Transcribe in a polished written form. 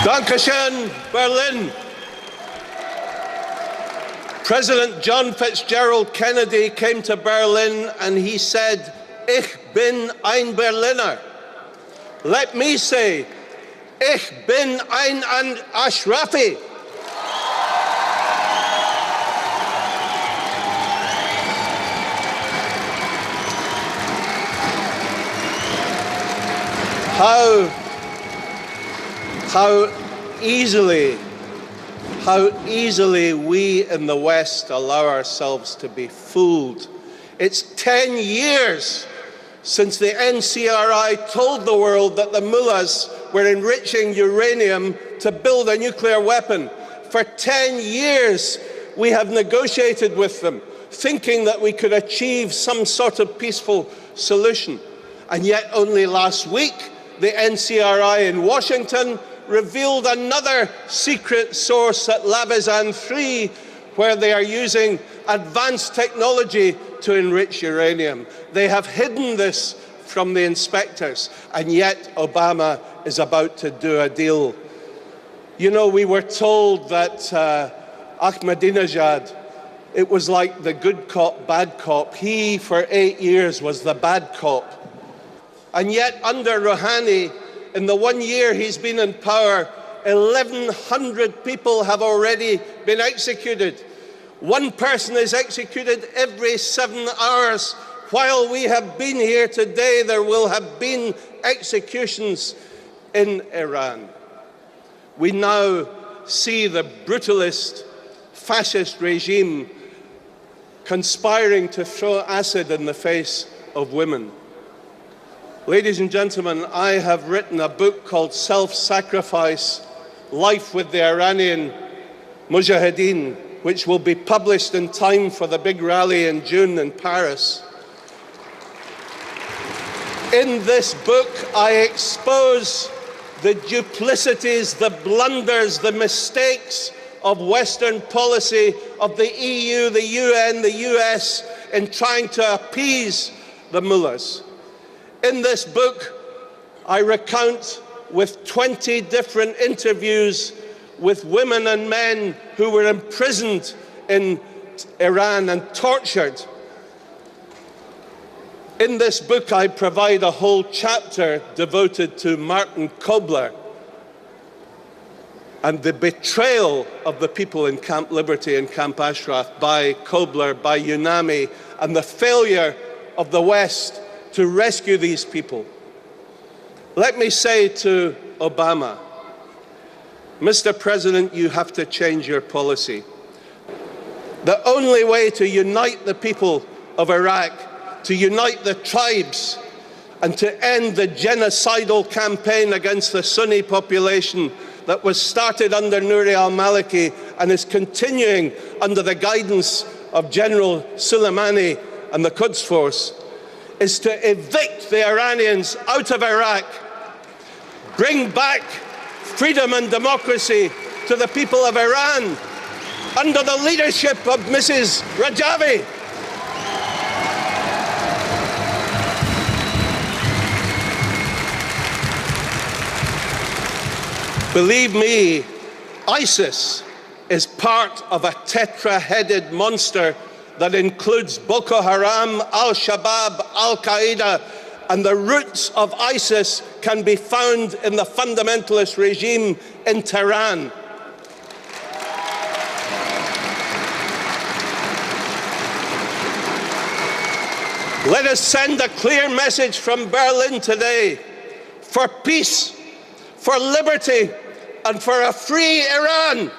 Dankeschön, Berlin. President John Fitzgerald Kennedy came to Berlin and he said, "Ich bin ein Berliner." Let me say, "Ich bin ein Ashrafi." How easily we in the West allow ourselves to be fooled. It's 10 years since the NCRI told the world that the mullahs were enriching uranium to build a nuclear weapon. For 10 years we have negotiated with them, thinking that we could achieve some sort of peaceful solution. And yet only last week, the NCRI in Washington revealed another secret source at Labizan 3, where they are using advanced technology to enrich uranium. They have hidden this from the inspectors, and yet Obama is about to do a deal. You know, we were told that Ahmadinejad, it was like the good cop, bad cop. He, for 8 years, was the bad cop. And yet, under Rouhani, in the 1 year he's been in power, 1,100 people have already been executed. One person is executed every 7 hours. While we have been here today, there will have been executions in Iran. We now see the brutalist fascist regime conspiring to throw acid in the face of women. Ladies and gentlemen, I have written a book called Self-Sacrifice, Life with the Iranian Mujahideen, which will be published in time for the big rally in June in Paris. In this book, I expose the duplicities, the blunders, the mistakes of Western policy, of the EU, the UN, the US, in trying to appease the mullahs. In this book, I recount with 20 different interviews with women and men who were imprisoned in Iran and tortured. In this book, I provide a whole chapter devoted to Martin Kobler and the betrayal of the people in Camp Liberty and Camp Ashraf by Kobler, by UNAMI, and the failure of the West to rescue these people. Let me say to Obama, Mr. President, you have to change your policy. The only way to unite the people of Iraq, to unite the tribes, and to end the genocidal campaign against the Sunni population that was started under Nouri al-Maliki and is continuing under the guidance of General Soleimani and the Quds Force, is to evict the Iranians out of Iraq, bring back freedom and democracy to the people of Iran under the leadership of Mrs. Rajavi. Believe me, ISIS is part of a tetra-headed monster that includes Boko Haram, Al-Shabaab, Al-Qaeda, and the roots of ISIS can be found in the fundamentalist regime in Tehran. Let us send a clear message from Berlin today for peace, for liberty, and for a free Iran.